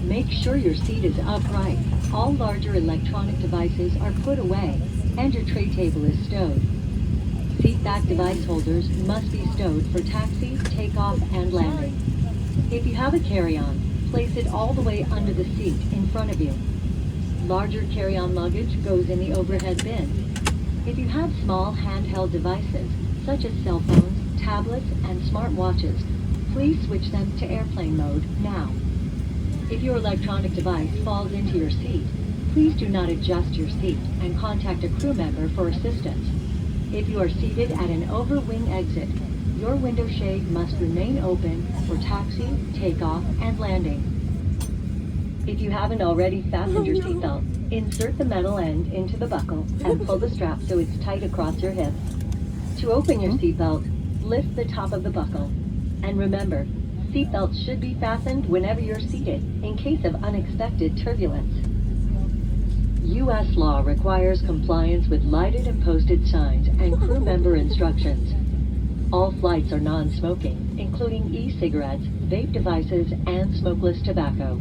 Make sure your seat is upright. All larger electronic devices are put away, and your tray table is stowed. Seat back device holders must be stowed for taxi, takeoff, and landing. If you have a carry-on, place it all the way under the seat in front of you. Larger carry-on luggage goes in the overhead bin. If you have small handheld devices, such as cell phones, tablets, and smartwatches, please switch them to airplane mode now. If your electronic device falls into your seat, please do not adjust your seat and contact a crew member for assistance. If you are seated at an over-wing exit, your window shade must remain open for taxi, takeoff, and landing. If you haven't already fastened your seatbelt, insert the metal end into the buckle and pull the strap so it's tight across your hips. To open your seatbelt, lift the top of the buckle. And remember, seatbelts should be fastened whenever you're seated in case of unexpected turbulence. U.S. law requires compliance with lighted and posted signs and crew member instructions. All flights are non-smoking, including e-cigarettes, vape devices, and smokeless tobacco.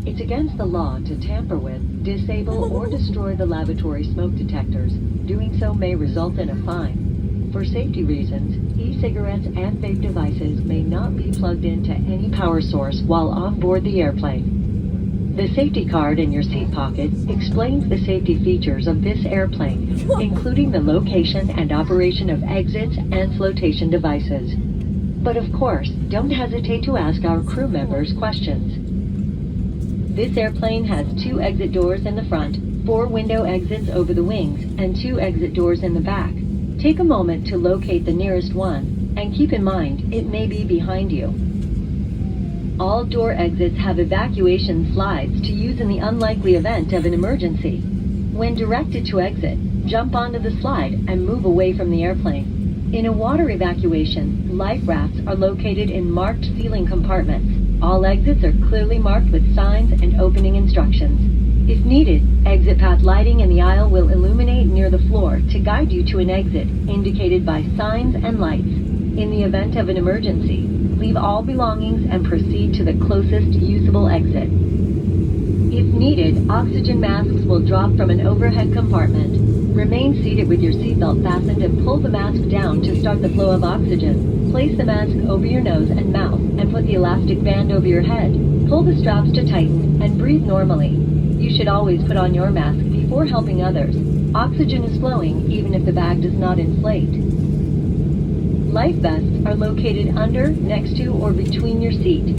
It's against the law to tamper with, disable, or destroy the lavatory smoke detectors. Doing so may result in a fine. For safety reasons, e-cigarettes and vape devices may not be plugged into any power source while on board the airplane. The safety card in your seat pocket explains the safety features of this airplane, including the location and operation of exits and flotation devices. But of course, don't hesitate to ask our crew members questions. This airplane has 2 exit doors in the front, 4 window exits over the wings, and 2 exit doors in the back. Take a moment to locate the nearest one, and keep in mind it may be behind you. All door exits have evacuation slides to use in the unlikely event of an emergency. When directed to exit, jump onto the slide and move away from the airplane. In a water evacuation, life rafts are located in marked ceiling compartments. All exits are clearly marked with signs and opening instructions. If needed, exit path lighting in the aisle will illuminate near the floor to guide you to an exit indicated by signs and lights. In the event of an emergency, leave all belongings and proceed to the closest usable exit. If needed, oxygen masks will drop from an overhead compartment. Remain seated with your seatbelt fastened and pull the mask down to start the flow of oxygen. Place the mask over your nose and mouth and put the elastic band over your head. Pull the straps to tighten and breathe normally. You should always put on your mask before helping others. Oxygen is flowing even if the bag does not inflate. Life vests are located under, next to, or between your seat.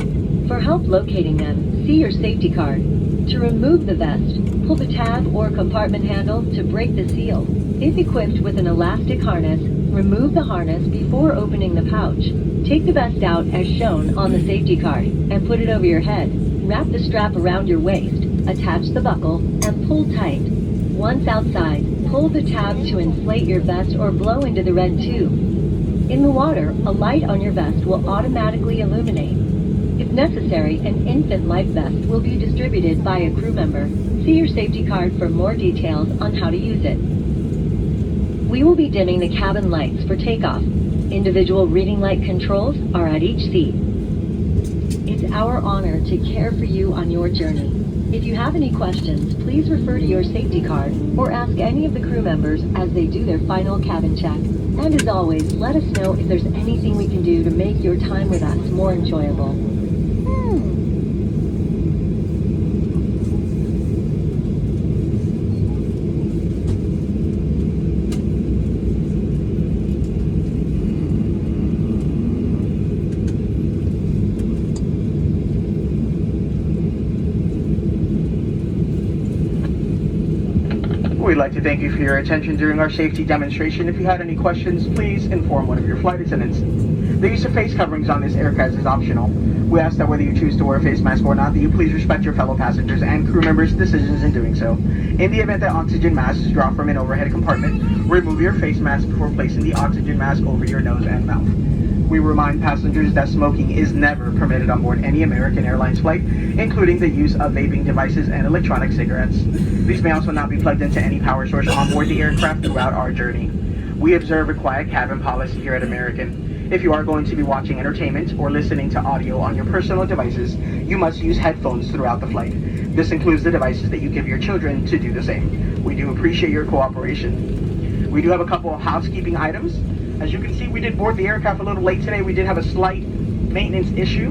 For help locating them, see your safety card. To remove the vest, pull the tab or compartment handle to break the seal. If equipped with an elastic harness, remove the harness before opening the pouch. Take the vest out as shown on the safety card and put it over your head. Wrap the strap around your waist, attach the buckle, and pull tight. Once outside, pull the tab to inflate your vest or blow into the red tube. In the water, a light on your vest will automatically illuminate. If necessary, an infant life vest will be distributed by a crew member. See your safety card for more details on how to use it. We will be dimming the cabin lights for takeoff. Individual reading light controls are at each seat. It's our honor to care for you on your journey. If you have any questions, please refer to your safety card or ask any of the crew members as they do their final cabin check. And as always, let us know if there's anything we can do to make your time with us more enjoyable. We'd like to thank you for your attention during our safety demonstration. If you had any questions, please inform one of your flight attendants. The use of face coverings on this aircraft is optional. We ask that whether you choose to wear a face mask or not, that you please respect your fellow passengers and crew members' decisions in doing so. In the event that oxygen masks drop from an overhead compartment, remove your face mask before placing the oxygen mask over your nose and mouth. We remind passengers that smoking is never permitted on board any American Airlines flight, including the use of vaping devices and electronic cigarettes. These may also not be plugged into any power source on board the aircraft throughout our journey. We observe a quiet cabin policy here at American. If you are going to be watching entertainment or listening to audio on your personal devices, you must use headphones throughout the flight. This includes the devices that you give your children to do the same. We do appreciate your cooperation. We do have a couple of housekeeping items. As you can see, we did board the aircraft a little late today. We did have a slight maintenance issue.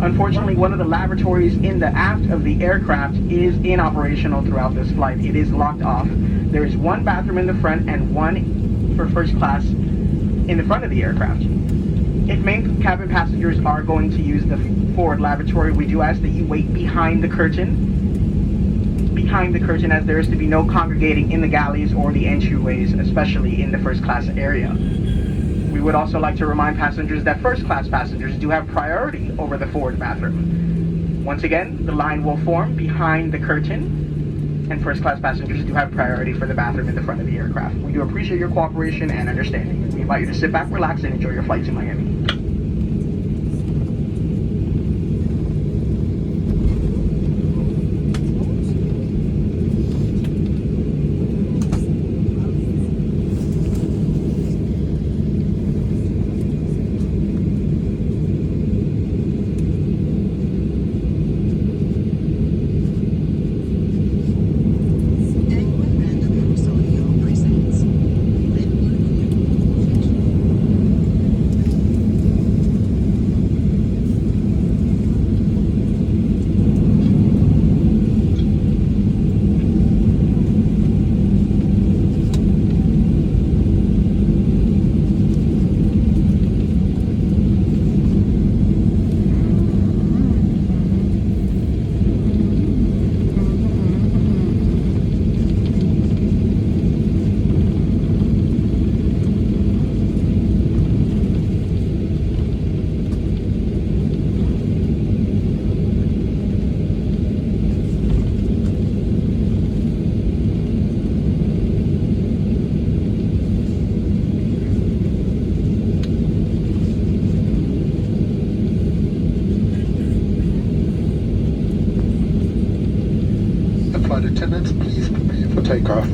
Unfortunately, one of the lavatories in the aft of the aircraft is inoperational throughout this flight. It is locked off. There is one bathroom in the front and one for first class in the front of the aircraft. If main cabin passengers are going to use the forward lavatory, we do ask that you wait behind the curtain. Behind the curtain, as there is to be no congregating in the galleys or the entryways, especially in the first class area. We would also like to remind passengers that first class passengers do have priority over the forward bathroom. Once again, the line will form behind the curtain, and first class passengers do have priority for the bathroom in the front of the aircraft. We do appreciate your cooperation and understanding. We invite you to sit back, relax, and enjoy your flight to Miami. Flight attendants, please prepare for takeoff.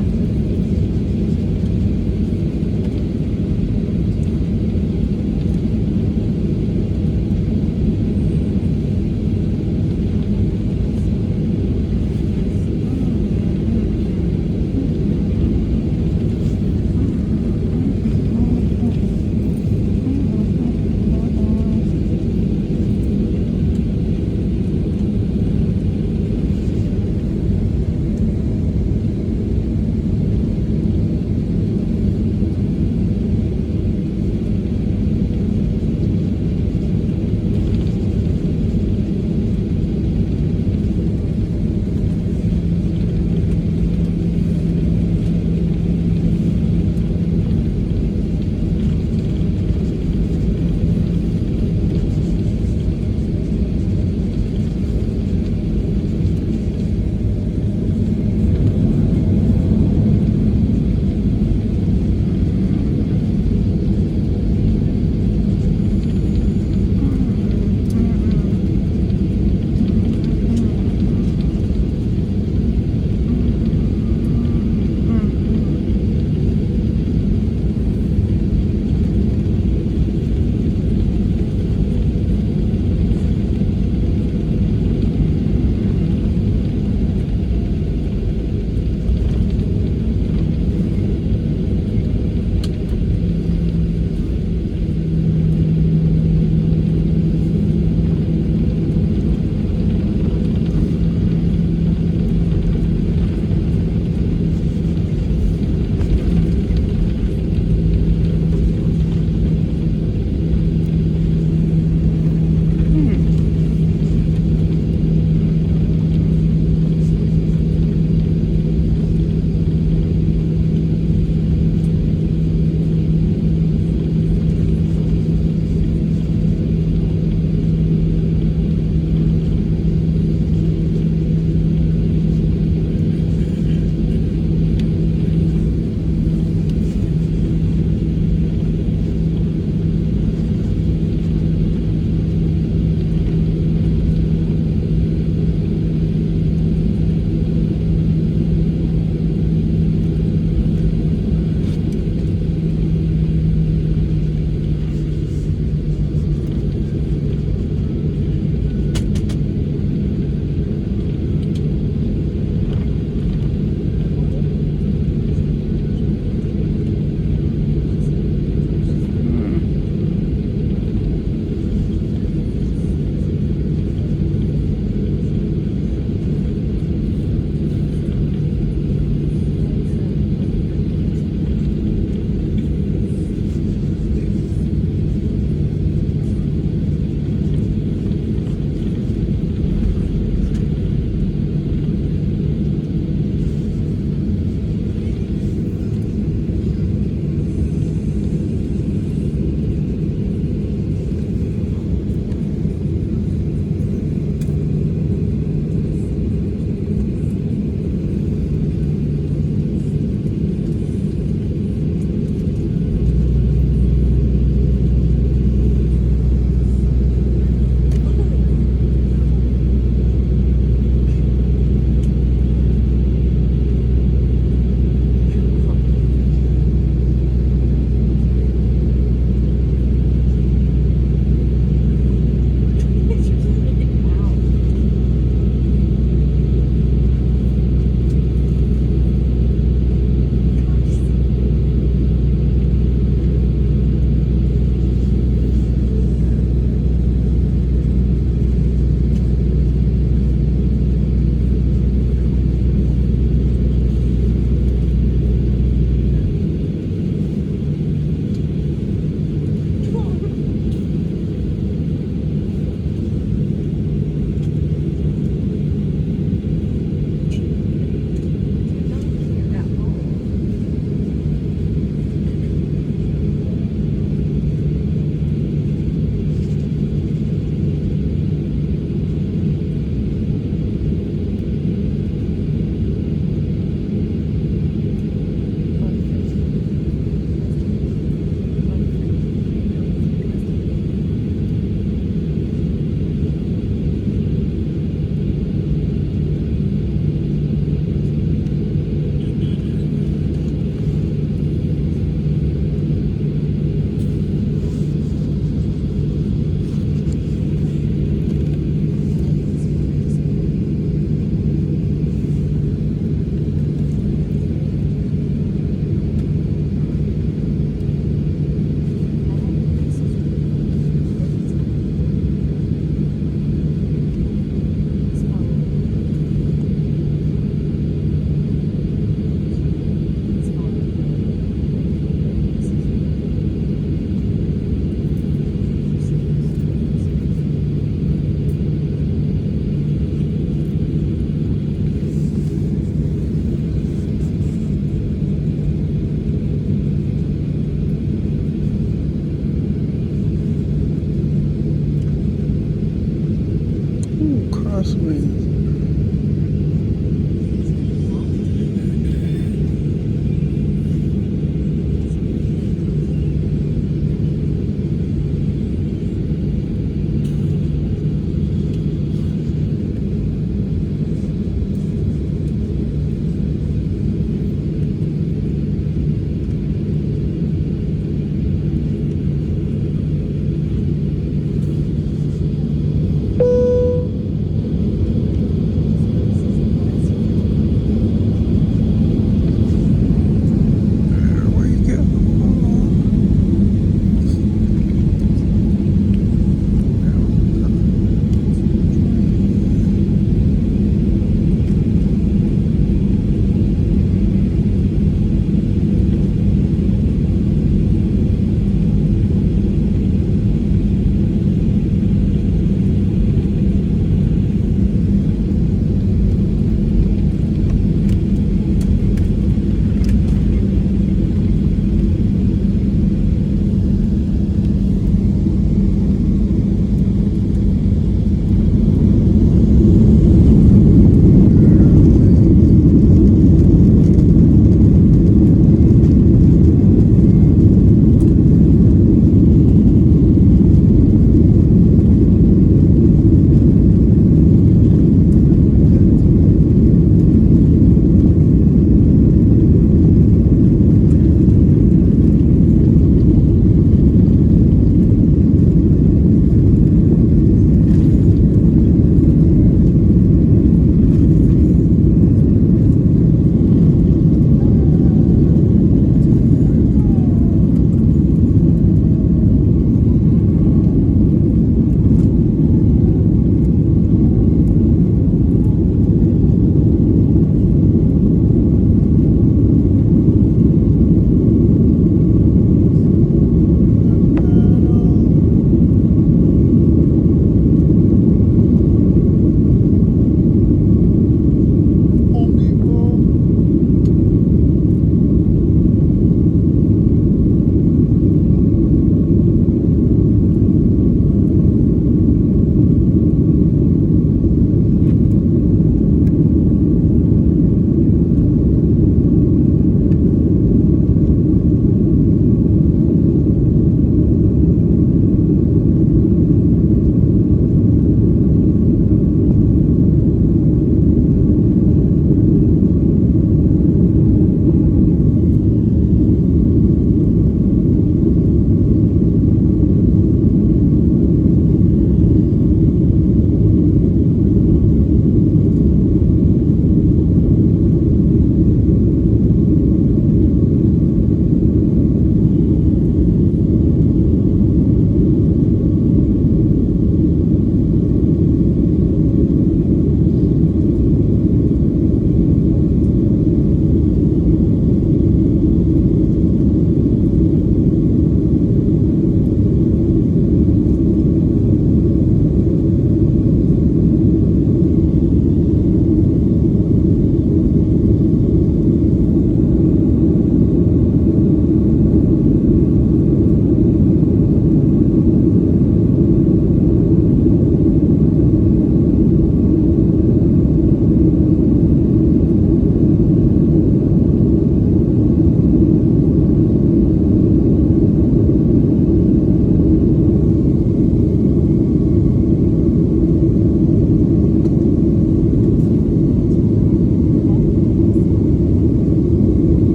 Airline.